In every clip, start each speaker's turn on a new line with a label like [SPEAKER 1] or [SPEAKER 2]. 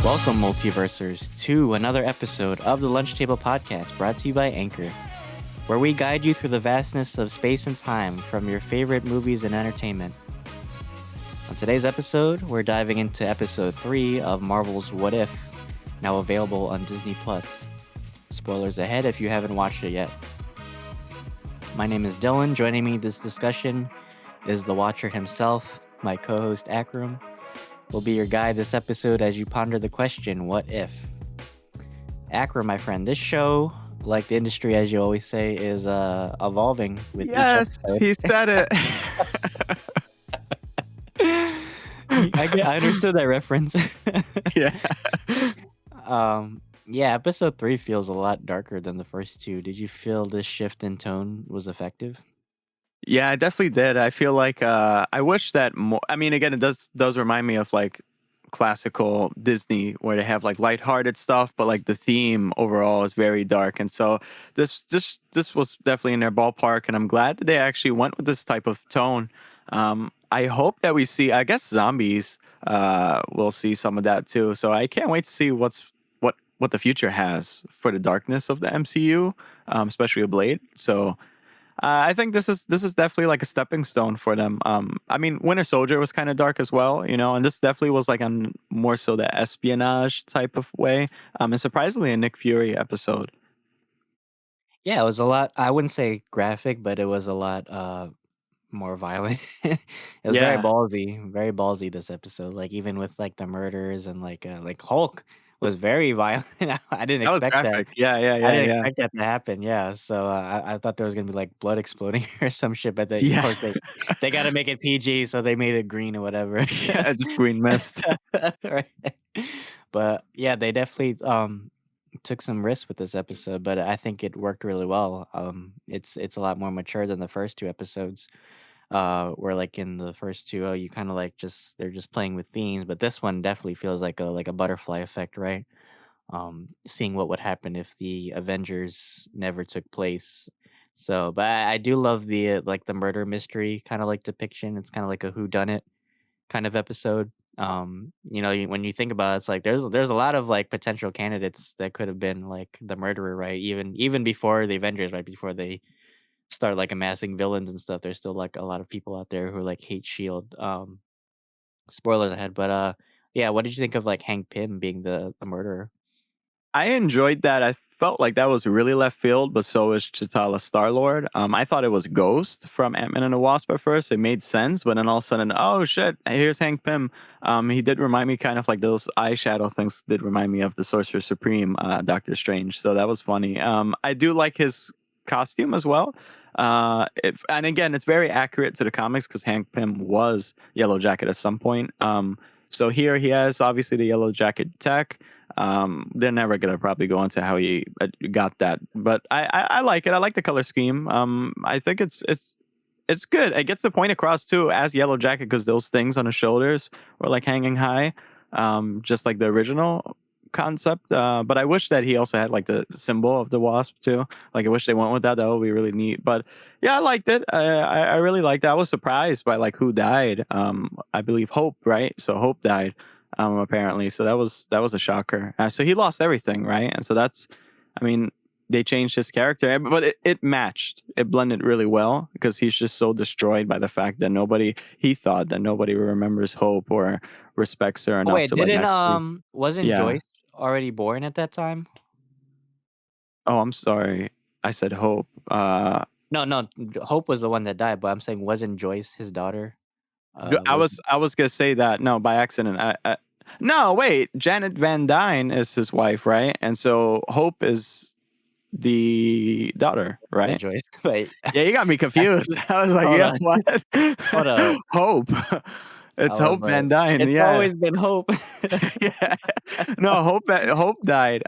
[SPEAKER 1] Welcome, multiversers, to another episode of the Lunch Table Podcast brought to you by Anchor, where we guide you through the vastness of space and time from your favorite movies and entertainment. On today's episode, we're diving into episode 3 of Marvel's What If, now available on Disney+. Spoilers ahead if you haven't watched it yet. My name is Dylan. Joining me in this discussion is the Watcher himself, my co-host Akram. Will be your guide this episode as you ponder the question, what if? Akram, my friend, this show, like the industry, as you always say, is evolving with each episode.
[SPEAKER 2] He said it.
[SPEAKER 1] I understood that reference.
[SPEAKER 2] Yeah.
[SPEAKER 1] Yeah, episode 3 feels a lot darker than the first two. Did you feel this shift in tone was effective?
[SPEAKER 2] Yeah, I definitely did. I feel like I wish that more. I mean, again, it does remind me of like classical Disney where they have like lighthearted stuff, but like the theme overall is very dark. And so this was definitely in their ballpark, and I'm glad that they actually went with this type of tone. I hope that we see. I guess zombies. We'll see some of that too. So I can't wait to see what the future has for the darkness of the MCU, especially a Blade. So. I think this is definitely like a stepping stone for them. I mean, Winter Soldier was kind of dark as well, and this definitely was like on more so the espionage type of way. And surprisingly, a Nick Fury episode.
[SPEAKER 1] Yeah, it was a lot. I wouldn't say graphic, but it was a lot more violent. It was
[SPEAKER 2] Yeah,
[SPEAKER 1] very ballsy this episode. Like even with like the murders and like Hulk was very violent. I didn't
[SPEAKER 2] that was
[SPEAKER 1] expect that.
[SPEAKER 2] graphic. Yeah, yeah,
[SPEAKER 1] I
[SPEAKER 2] yeah,
[SPEAKER 1] didn't
[SPEAKER 2] yeah,
[SPEAKER 1] expect that to happen. Yeah, so I thought there was gonna be like blood exploding or some shit, but of
[SPEAKER 2] yeah,
[SPEAKER 1] course they got to make it PG, so they made it green or whatever.
[SPEAKER 2] yeah. Just green mist.
[SPEAKER 1] Right. But yeah, they definitely took some risks with this episode, but I think it worked really well. It's a lot more mature than the first two episodes. Where like in the first two, you kind of like they're just playing with themes, but this one definitely feels like a butterfly effect, right? Seeing what would happen if the Avengers never took place. So, but I do love the like the murder mystery kind of like depiction. It's kind of like a who done it kind of episode. When you think about it, it's like there's a lot of like potential candidates that could have been like the murderer, right? Even before the Avengers, right before they start like amassing villains and stuff. There's still like a lot of people out there who like hate Shield. Spoilers ahead, but yeah. What did you think of like Hank Pym being the murderer?
[SPEAKER 2] I enjoyed that. I felt like that was really left field, but so is Chitala Star Lord. I thought it was Ghost from Ant-Man and the Wasp at first. It made sense, but then all of a sudden, oh shit, here's Hank Pym. He did remind me kind of like those eyeshadow things did remind me of the Sorcerer Supreme, Doctor Strange. So that was funny. I do like his costume as well. And again, it's very accurate to the comics because Hank Pym was Yellow Jacket at some point. So here he has obviously the Yellow Jacket tech. They're never gonna probably go into how he got that, but I like it. I like the color scheme. I think it's good. It gets the point across too as Yellow Jacket because those things on his shoulders were like hanging high, just like the original concept. But I wish that he also had like the symbol of the wasp too. Like I wish they went with that. That would be really neat. But yeah, I liked it. I really liked it. I was surprised by like who died. I believe Hope, right? So Hope died apparently. So that was a shocker. So he lost everything, right? And so I mean, they changed his character, but it matched. It blended really well because he's just so destroyed by the fact that he thought that nobody remembers Hope or respects her
[SPEAKER 1] Oh
[SPEAKER 2] enough
[SPEAKER 1] wait,
[SPEAKER 2] to like
[SPEAKER 1] didn't
[SPEAKER 2] actually.
[SPEAKER 1] wasn't
[SPEAKER 2] Yeah.
[SPEAKER 1] Joyce already born at that time?
[SPEAKER 2] Oh, I'm sorry. I said Hope.
[SPEAKER 1] No, no, Hope was the one that died, but I'm saying wasn't Joyce his daughter? Was
[SPEAKER 2] I was gonna say that no by accident. No, wait. Janet Van Dyne is his wife, right? And so Hope is the daughter,
[SPEAKER 1] that
[SPEAKER 2] right?
[SPEAKER 1] Joyce? Wait,
[SPEAKER 2] Yeah, you got me confused. I was like,
[SPEAKER 1] hold
[SPEAKER 2] yeah,
[SPEAKER 1] on,
[SPEAKER 2] what?
[SPEAKER 1] hold up.
[SPEAKER 2] Hope.
[SPEAKER 1] I
[SPEAKER 2] It's
[SPEAKER 1] was
[SPEAKER 2] Hope
[SPEAKER 1] like,
[SPEAKER 2] Van Dyne.
[SPEAKER 1] it's
[SPEAKER 2] Yeah.
[SPEAKER 1] always been Hope.
[SPEAKER 2] Yeah. No, Hope died.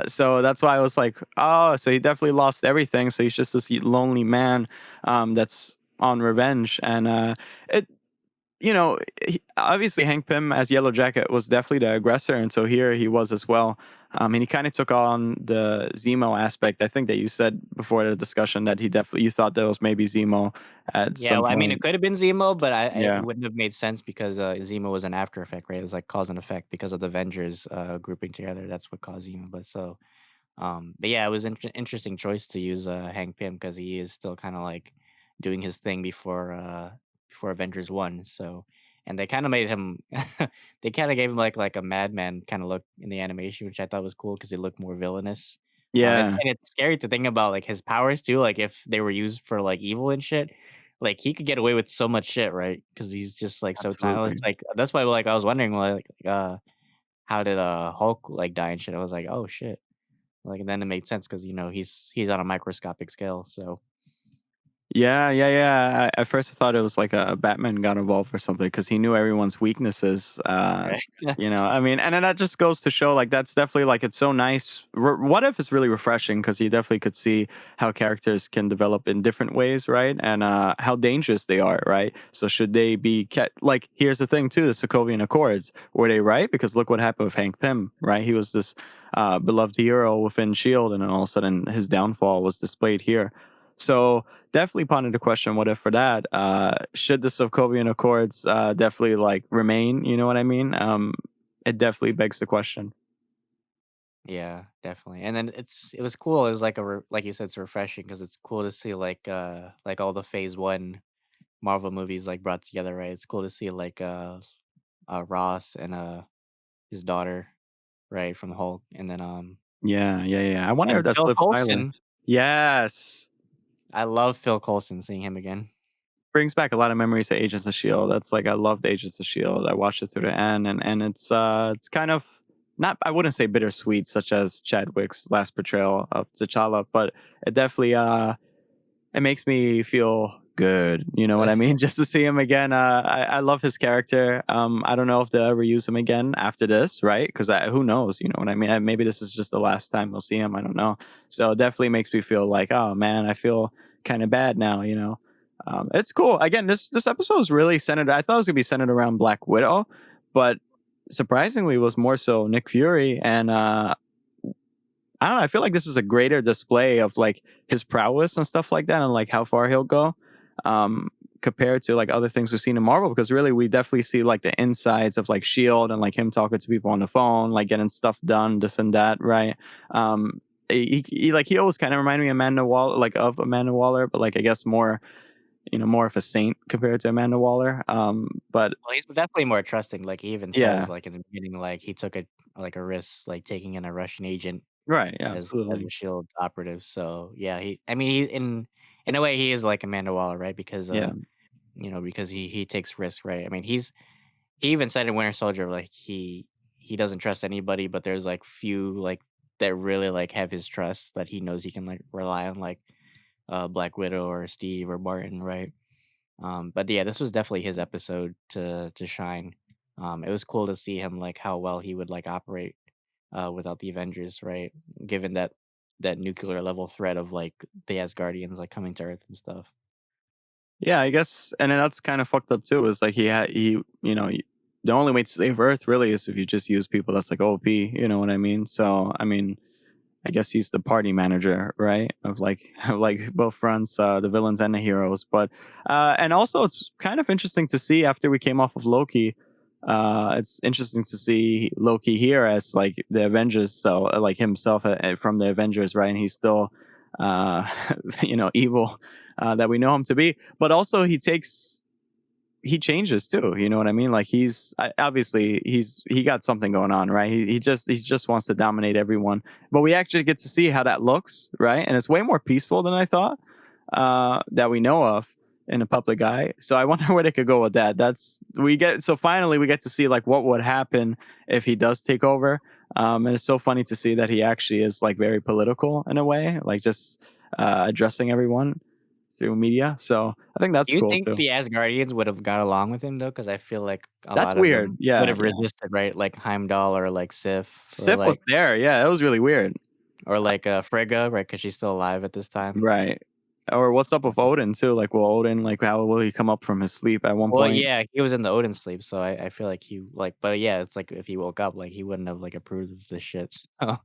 [SPEAKER 2] So that's why I was like, oh, so he definitely lost everything. So he's just this lonely man that's on revenge. And it you know, obviously Hank Pym as Yellow Jacket was definitely the aggressor, and so here he was as well. And he kind of took on the Zemo aspect. I think that you said before the discussion that he definitely you thought that was maybe Zemo at
[SPEAKER 1] Yeah,
[SPEAKER 2] some
[SPEAKER 1] well, I mean, it
[SPEAKER 2] point.
[SPEAKER 1] could have been Zemo, but it
[SPEAKER 2] Yeah,
[SPEAKER 1] wouldn't have made sense because, Zemo was an after effect, right? It was like cause and effect because of the Avengers, grouping together. That's what caused Zemo, but yeah, it was interesting choice to use, Hank Pym because he is still kinda, like, doing his thing before Avengers 1, so and they kinda made him they kinda gave him, like a madman kinda look in the animation, which I thought was cool because he looked more villainous.
[SPEAKER 2] yeah,
[SPEAKER 1] And it's scary to think about, like, his powers too, like, if they were used for, like, evil and shit, like, he could get away with so much shit, right? Because he's just, like, so talented,
[SPEAKER 2] absolutely.
[SPEAKER 1] like, that's why, like, I was wondering, how did, Hulk, like, die and shit? I was like, "Oh, shit." Like, and then it made sense because he's on a microscopic scale, so
[SPEAKER 2] Yeah, yeah, yeah. At first, I thought it was like a Batman got involved or something because he knew everyone's weaknesses.
[SPEAKER 1] right.
[SPEAKER 2] I mean, and then that just goes to show like that's definitely like it's so nice. What if it's really refreshing because you definitely could see how characters can develop in different ways, right? And how dangerous they are, right? So should they be kept? Like, here's the thing too: the Sokovian Accords were they right? Because look what happened with Hank Pym, right? He was this beloved hero within Shield, and then all of a sudden his downfall was displayed here. So definitely pondered the question, what if for that? Should the Sokovian Accords definitely like remain? You know what I mean? It definitely begs the question.
[SPEAKER 1] Yeah, definitely, and then it was cool, it was like a re like you said, it's refreshing because it's cool to see, like, all the Phase 1 Marvel movies, like, brought together, right? It's cool to see, Ross and, his daughter, right, from Hulk,
[SPEAKER 2] Yeah, yeah, yeah. I wonder if
[SPEAKER 1] and
[SPEAKER 2] that's
[SPEAKER 1] Phil
[SPEAKER 2] Liv Tyler.
[SPEAKER 1] Coulson.
[SPEAKER 2] Yes.
[SPEAKER 1] I love Phil Coulson, seeing him again.
[SPEAKER 2] Brings back a lot of memories of Agents of Shield. That's like I loved Agents of Shield. I watched it through the end, and it's kind of not I wouldn't say bittersweet, such as Chadwick's last portrayal of T'Challa, but it definitely it makes me feel good. You know what I mean? Just to see him again. I love his character. I don't know if they'll ever use him again after this, right? Because who knows? You know what I mean? Maybe this is just the last time we'll see him. I don't know. So it definitely makes me feel like, oh man, I feel kind of bad now. It's cool. Again, this episode is really centered. I thought it was gonna be centered around Black Widow, but surprisingly, it was more so Nick Fury and I don't know. I feel like this is a greater display of like his prowess and stuff like that, and like how far he'll go, um, compared to like other things we've seen in Marvel. Because really, we definitely see like the insides of like Shield and like him talking to people on the phone, like getting stuff done, this and that, right? Um, he always kind of reminded me of Amanda Waller, like of Amanda Waller, but like I guess more more of a saint compared to Amanda Waller. But
[SPEAKER 1] Well, he's definitely more trusting, like, he even says,
[SPEAKER 2] yeah,
[SPEAKER 1] like, in the beginning, like, he took a risk, like, taking in a Russian agent
[SPEAKER 2] right, yeah,
[SPEAKER 1] as
[SPEAKER 2] absolutely,
[SPEAKER 1] a SHIELD operative, so, yeah, I mean, he in a way, he is like Amanda Waller, right? Because,
[SPEAKER 2] yeah.
[SPEAKER 1] because he takes risks, right? I mean, he even said in Winter Soldier, like, he doesn't trust anybody, but there's, like, few, like, that really, like, have his trust that he knows he can, like, rely on, like, Black Widow or Steve or Martin, right? But yeah, this was definitely his episode to shine. It was cool to see him like how well he would like operate without the Avengers, right? Given that nuclear level threat of like the Asgardians like coming to Earth and stuff.
[SPEAKER 2] Yeah, I guess, and then that's kind of fucked up too. Is like the only way to save Earth really is if you just use people that's like OP. You know what I mean? So I mean, I guess he's the party manager, right? Of like of like both fronts, the villains and the heroes. But and also it's kind of interesting to see after we came off of Loki. It's interesting to see Loki here as like the Avengers, so like himself from the Avengers, right? And he's still, uh, evil that we know him to be. But also he changes too. You know what I mean? Like obviously he got something going on, right? He just wants to dominate everyone. But we actually get to see how that looks, right? And it's way more peaceful than I thought that we know of in the public eye. So I wonder where they could go with that. So finally we get to see like what would happen if he does take over. And it's so funny to see that he actually is like very political in a way, like just addressing everyone through media. So I think that's
[SPEAKER 1] Do you
[SPEAKER 2] cool
[SPEAKER 1] think
[SPEAKER 2] too.
[SPEAKER 1] the Asgardians would have got along with him though? Because I feel like a
[SPEAKER 2] That's
[SPEAKER 1] lot of
[SPEAKER 2] weird.
[SPEAKER 1] them would
[SPEAKER 2] Yeah,
[SPEAKER 1] have
[SPEAKER 2] yeah.
[SPEAKER 1] resisted, right? Like Heimdall or like Sif
[SPEAKER 2] Sif was there. Yeah, that was really weird.
[SPEAKER 1] or
[SPEAKER 2] Uh,
[SPEAKER 1] like Frigga, right? Because she's still alive at this time.
[SPEAKER 2] right. Or what's up with Odin too? Like, will Odin like how will he come up from his sleep at one
[SPEAKER 1] Well,
[SPEAKER 2] point?
[SPEAKER 1] yeah, he was in the Odin sleep, so I feel like he, like, but yeah, it's like if he woke up, like, he wouldn't have, like, approved of this shit, so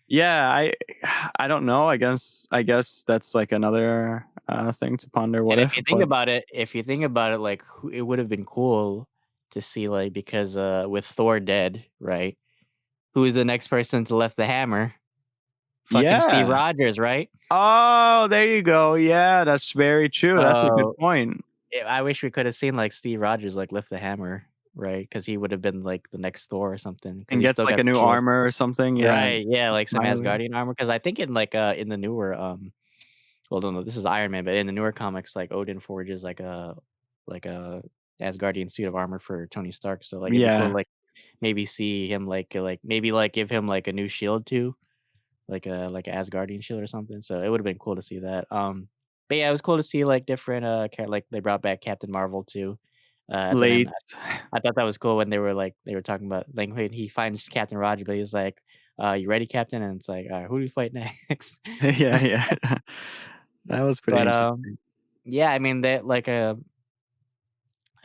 [SPEAKER 2] Yeah, I don't know. I guess that's like another thing to ponder. What
[SPEAKER 1] and
[SPEAKER 2] if? But
[SPEAKER 1] if you think about it, like, who it would have been cool to see, like, because, with Thor dead, right, who is the next person to lift the hammer? Fucking Steve
[SPEAKER 2] yeah.
[SPEAKER 1] Rogers, right?
[SPEAKER 2] Oh, there you go. Yeah, that's very true. That's a good
[SPEAKER 1] So,
[SPEAKER 2] point.
[SPEAKER 1] I wish we could have seen, like, Steve Rogers, like, lift the hammer, right? Because he would have been, like, the next Thor or something. Because
[SPEAKER 2] And
[SPEAKER 1] he
[SPEAKER 2] gets
[SPEAKER 1] still
[SPEAKER 2] like
[SPEAKER 1] got
[SPEAKER 2] a
[SPEAKER 1] the
[SPEAKER 2] new
[SPEAKER 1] shield.
[SPEAKER 2] armor or something. Yeah,
[SPEAKER 1] Right, yeah, like some
[SPEAKER 2] finally.
[SPEAKER 1] Asgardian armor. Because I think in, like, in the newer, well, no, this is Iron Man, but in the newer comics, like, Odin forges, like a Asgardian suit of armor for Tony Stark, so, like, it'd be cool to,
[SPEAKER 2] Yeah,
[SPEAKER 1] like, maybe see him, like, maybe, like, give him, like, a new shield too, like a Asgardian shield or something, so it would've been cool to see that, but yeah, it was cool to see, like, different, like, they brought back Captain Marvel too, at the end.
[SPEAKER 2] late.
[SPEAKER 1] I thought that was cool when they were talking about, like, when he finds Captain Roger, but he's like, "You ready, Captain?" And it's like, "Who do we fight next?"
[SPEAKER 2] Yeah, yeah. That was pretty
[SPEAKER 1] But,
[SPEAKER 2] interesting.
[SPEAKER 1] yeah, I mean, they like, I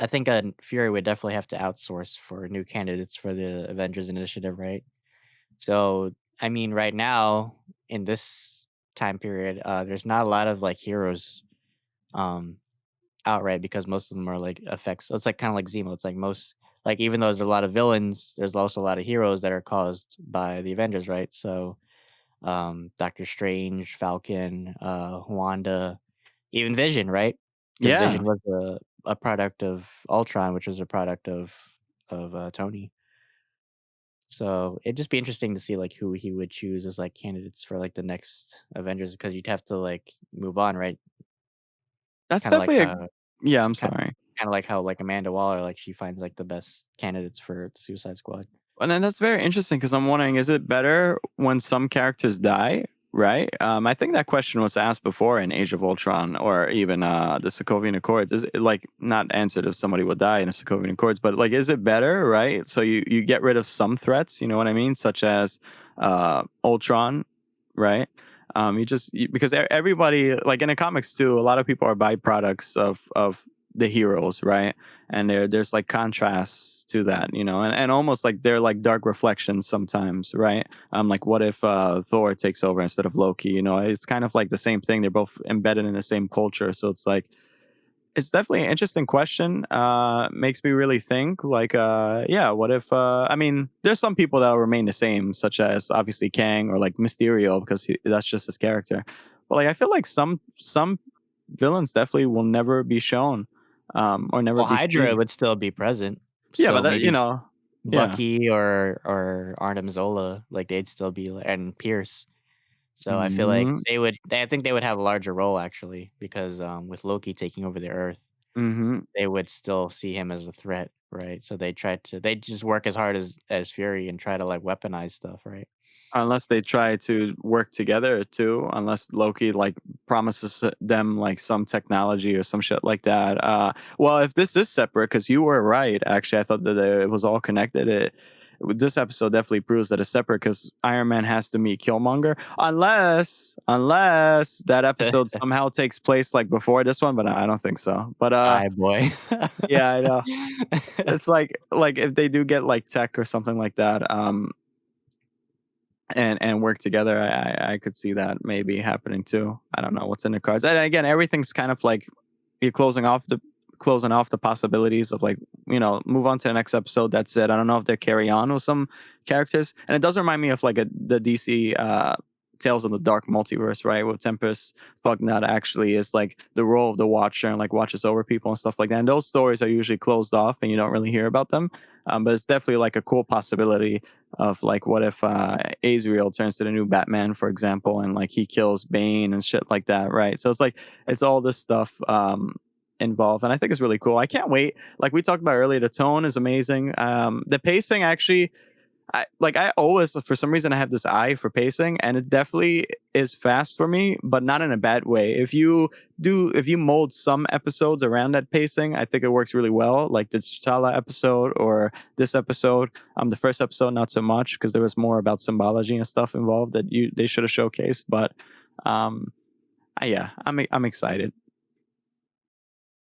[SPEAKER 1] think, Fury would definitely have to outsource for new candidates for the Avengers Initiative, right? So, I mean, right now, in this time period, there's not a lot of, like, heroes, um, outright because most of them are, like, effects. So it's, like, kinda like Zemo. It's like most, like, even though there's a lot of villains, there's also a lot of heroes that are caused by the Avengers, right? So, Doctor Strange, Falcon, Wanda, even Vision, right? Because
[SPEAKER 2] Yeah.
[SPEAKER 1] Vision was a product of Ultron, which was a product of, Tony. So, it'd just be interesting to see, like, who he would choose as, like, candidates for, like, the next Avengers because 'cause you'd have to, like, move on, right?
[SPEAKER 2] That's
[SPEAKER 1] Kinda like
[SPEAKER 2] definitely a
[SPEAKER 1] how
[SPEAKER 2] yeah, I'm
[SPEAKER 1] ki
[SPEAKER 2] sorry.
[SPEAKER 1] kinda like how, like, Amanda Waller, like, she finds, like, the best candidates for the Suicide Squad.
[SPEAKER 2] And then that's very interesting because I'm wondering, is it better when some characters die? Right. I think that question was asked before in Age of Ultron, or even the Sokovian Accords. Is it like not answered if somebody would die in a Sokovian Accords, but like, is it better? Right. So you get rid of some threats. You know what I mean? Such as Ultron. Right. Because everybody, like in the comics too, a lot of people are byproducts of the heroes, right? And there's like contrasts to that, and almost like they're like dark reflections sometimes, right? Like what if Thor takes over instead of Loki? It's kind of like the same thing. They're both embedded in the same culture, so it's like it's definitely an interesting question. Makes me really think. Like, yeah, what if? I mean, there's some people that will remain the same, such as obviously Kang or like Mysterio, because that's just his character. But like, I feel like some villains definitely will never be shown, or never
[SPEAKER 1] Well,
[SPEAKER 2] be
[SPEAKER 1] Hydra
[SPEAKER 2] seen.
[SPEAKER 1] would still be present,
[SPEAKER 2] Yeah, but
[SPEAKER 1] so
[SPEAKER 2] that,
[SPEAKER 1] maybe
[SPEAKER 2] yeah.
[SPEAKER 1] Bucky or Arnim Zola, like, they'd still be, and Pierce. So I feel like
[SPEAKER 2] Hmm.
[SPEAKER 1] I think they would have a larger role actually because, with Loki taking over the Earth,
[SPEAKER 2] Hmm.
[SPEAKER 1] they would still see him as a threat, right? So they just work as hard as Fury and try to, like, weaponize stuff, right?
[SPEAKER 2] Unless they try to work together too, unless Loki like promises them like some technology or some shit like that. Well, if this is separate, because you were right, actually, I thought that it was all connected. This episode definitely proves that it's separate because Iron Man has to meet Killmonger, unless that episode somehow takes place like before this one, but I don't think so. But
[SPEAKER 1] Aye, boy.
[SPEAKER 2] yeah, I know. It's like if they do get like tech or something like that, and work together. I could see that maybe happening too. I don't know what's in the cards. And again, everything's kind of like you're closing off the possibilities of like move on to the next episode. That's it. I don't know if they carry on with some characters, and it does remind me of like the DC Tales of the Dark Multiverse, right? With Tempest Bugnut actually is like the role of the Watcher and like watches over people and stuff like that. And those stories are usually closed off, and you don't really hear about them. But it's definitely like a cool possibility of like what if Azrael turns to the new Batman, for example, and like he kills Bane and shit like that, right? So it's like it's all this stuff involved, and I think it's really cool. I can't wait. Like we talked about earlier, the tone is amazing. The pacing actually, I always for some reason I have this eye for pacing, and it definitely is fast for me, but not in a bad way. If you mold some episodes around that pacing, I think it works really well. Like this T'Challa episode or this episode. The first episode not so much because there was more about symbology and stuff involved that they should have showcased. But um Yeah, I'm excited.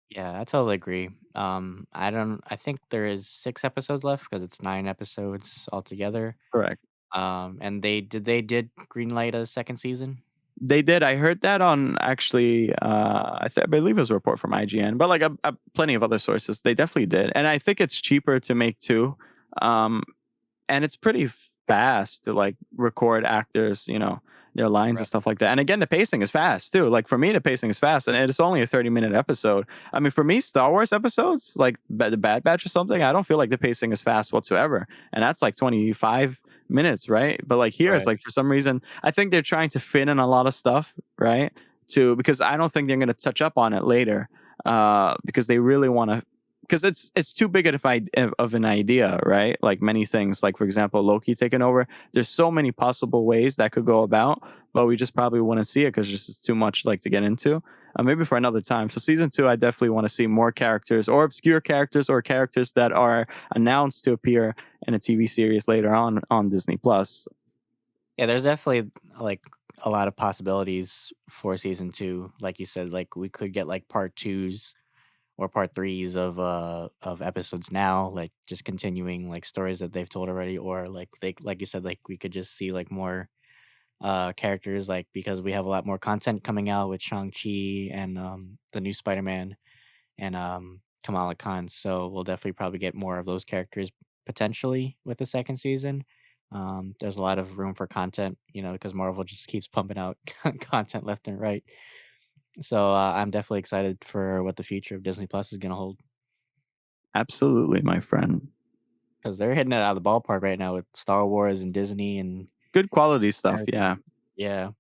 [SPEAKER 1] Yeah, I totally agree. I think there is 6 episodes left because it's 9 episodes altogether.
[SPEAKER 2] Correct.
[SPEAKER 1] And they did greenlight a second season?
[SPEAKER 2] They did. I heard that on actually, I believe it was a report from IGN, but like plenty of other sources. They definitely did, and I think it's cheaper to make two. Um, and it's pretty fast to like record actors, their lines and
[SPEAKER 1] Right,
[SPEAKER 2] stuff like that. And again, the pacing is fast too. Like for me, the pacing is fast, and it's only a 30-minute episode. I mean, for me, Star Wars episodes like the Bad Batch or something, I don't feel like the pacing is fast whatsoever, and that's like 25 minutes, right? But like here, it's
[SPEAKER 1] right,
[SPEAKER 2] like for some reason, I think they're trying to fit in a lot of stuff, right? To because I don't think they're going to touch up on it later, because they really want to because it's too big of an idea, right? Like many things, like for example, Loki taking over. There's so many possible ways that could go about, but we just probably want to see it because just it's too much like to get into. Maybe for another time. So season two, I definitely want to see more characters or obscure characters or characters that are announced to appear in a TV series later on Disney Plus.
[SPEAKER 1] Yeah, there's definitely, like, a lot of possibilities for season 2. Like you said, like, we could get, like, part 2s or part 3s of episodes now, like, just continuing, like, stories that they've told already, or, like you said, like, we could just see, like, more, characters, like, because we have a lot more content coming out with Shang-Chi and, the new Spider-Man and, Kamala Khan, so we'll definitely probably get more of those characters potentially with the 2nd season. There's a lot of room for content, because Marvel just keeps pumping out content left and right. So, I'm definitely excited for what the future of Disney Plus is gonna hold
[SPEAKER 2] Absolutely, my friend.
[SPEAKER 1] because 'cause they're hitting it out of the ballpark right now with Star Wars and Disney and
[SPEAKER 2] Good quality stuff.
[SPEAKER 1] everything.
[SPEAKER 2] Yeah.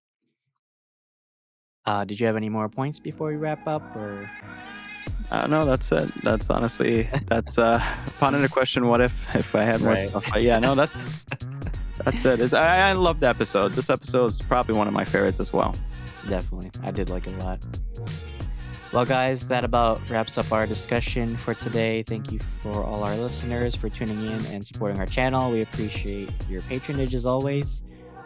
[SPEAKER 1] Yeah. Did you have any more points before we wrap up, or
[SPEAKER 2] No, that's it. That's honestly that's upon the question, what if I had more
[SPEAKER 1] right.
[SPEAKER 2] stuff? But yeah, no, that's it. I love the episode. This episode is probably one of my favorites as well.
[SPEAKER 1] Definitely. I did like it a lot. Well, guys, that about wraps up our discussion for today. Thank you for all our listeners for tuning in and supporting our channel. We appreciate your patronage as always.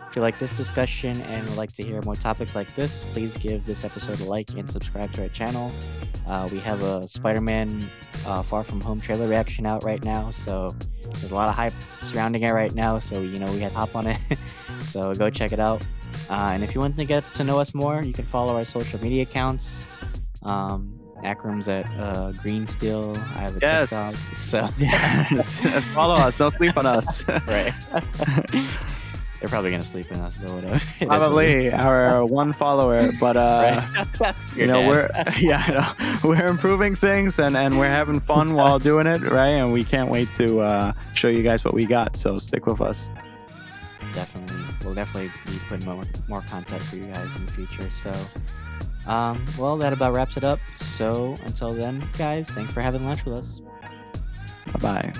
[SPEAKER 1] If you like this discussion and would like to hear more topics like this, please give this episode a like and subscribe to our channel. We have a Spider-Man Far From Home trailer reaction out right now, so there's a lot of hype surrounding it right now. So we had to hop on it. So go check it out. And if you want to get to know us more, you can follow our social media accounts. Akram's at Green Steel. I have a TikTok.
[SPEAKER 2] Yes.
[SPEAKER 1] So
[SPEAKER 2] Yes. Follow us. Don't sleep on us.
[SPEAKER 1] right. They're probably gonna sleep in us, but whatever. It is what it is.
[SPEAKER 2] Probably our one follower, but
[SPEAKER 1] Right. Your
[SPEAKER 2] we're
[SPEAKER 1] dad.
[SPEAKER 2] yeah, we're improving things and we're having fun while doing it, right? And we can't wait to show you guys what we got. So stick with us.
[SPEAKER 1] Definitely. We'll definitely be putting more content for you guys in the future. So well, that about wraps it up. So until then, guys, thanks for having lunch with us.
[SPEAKER 2] Bye bye.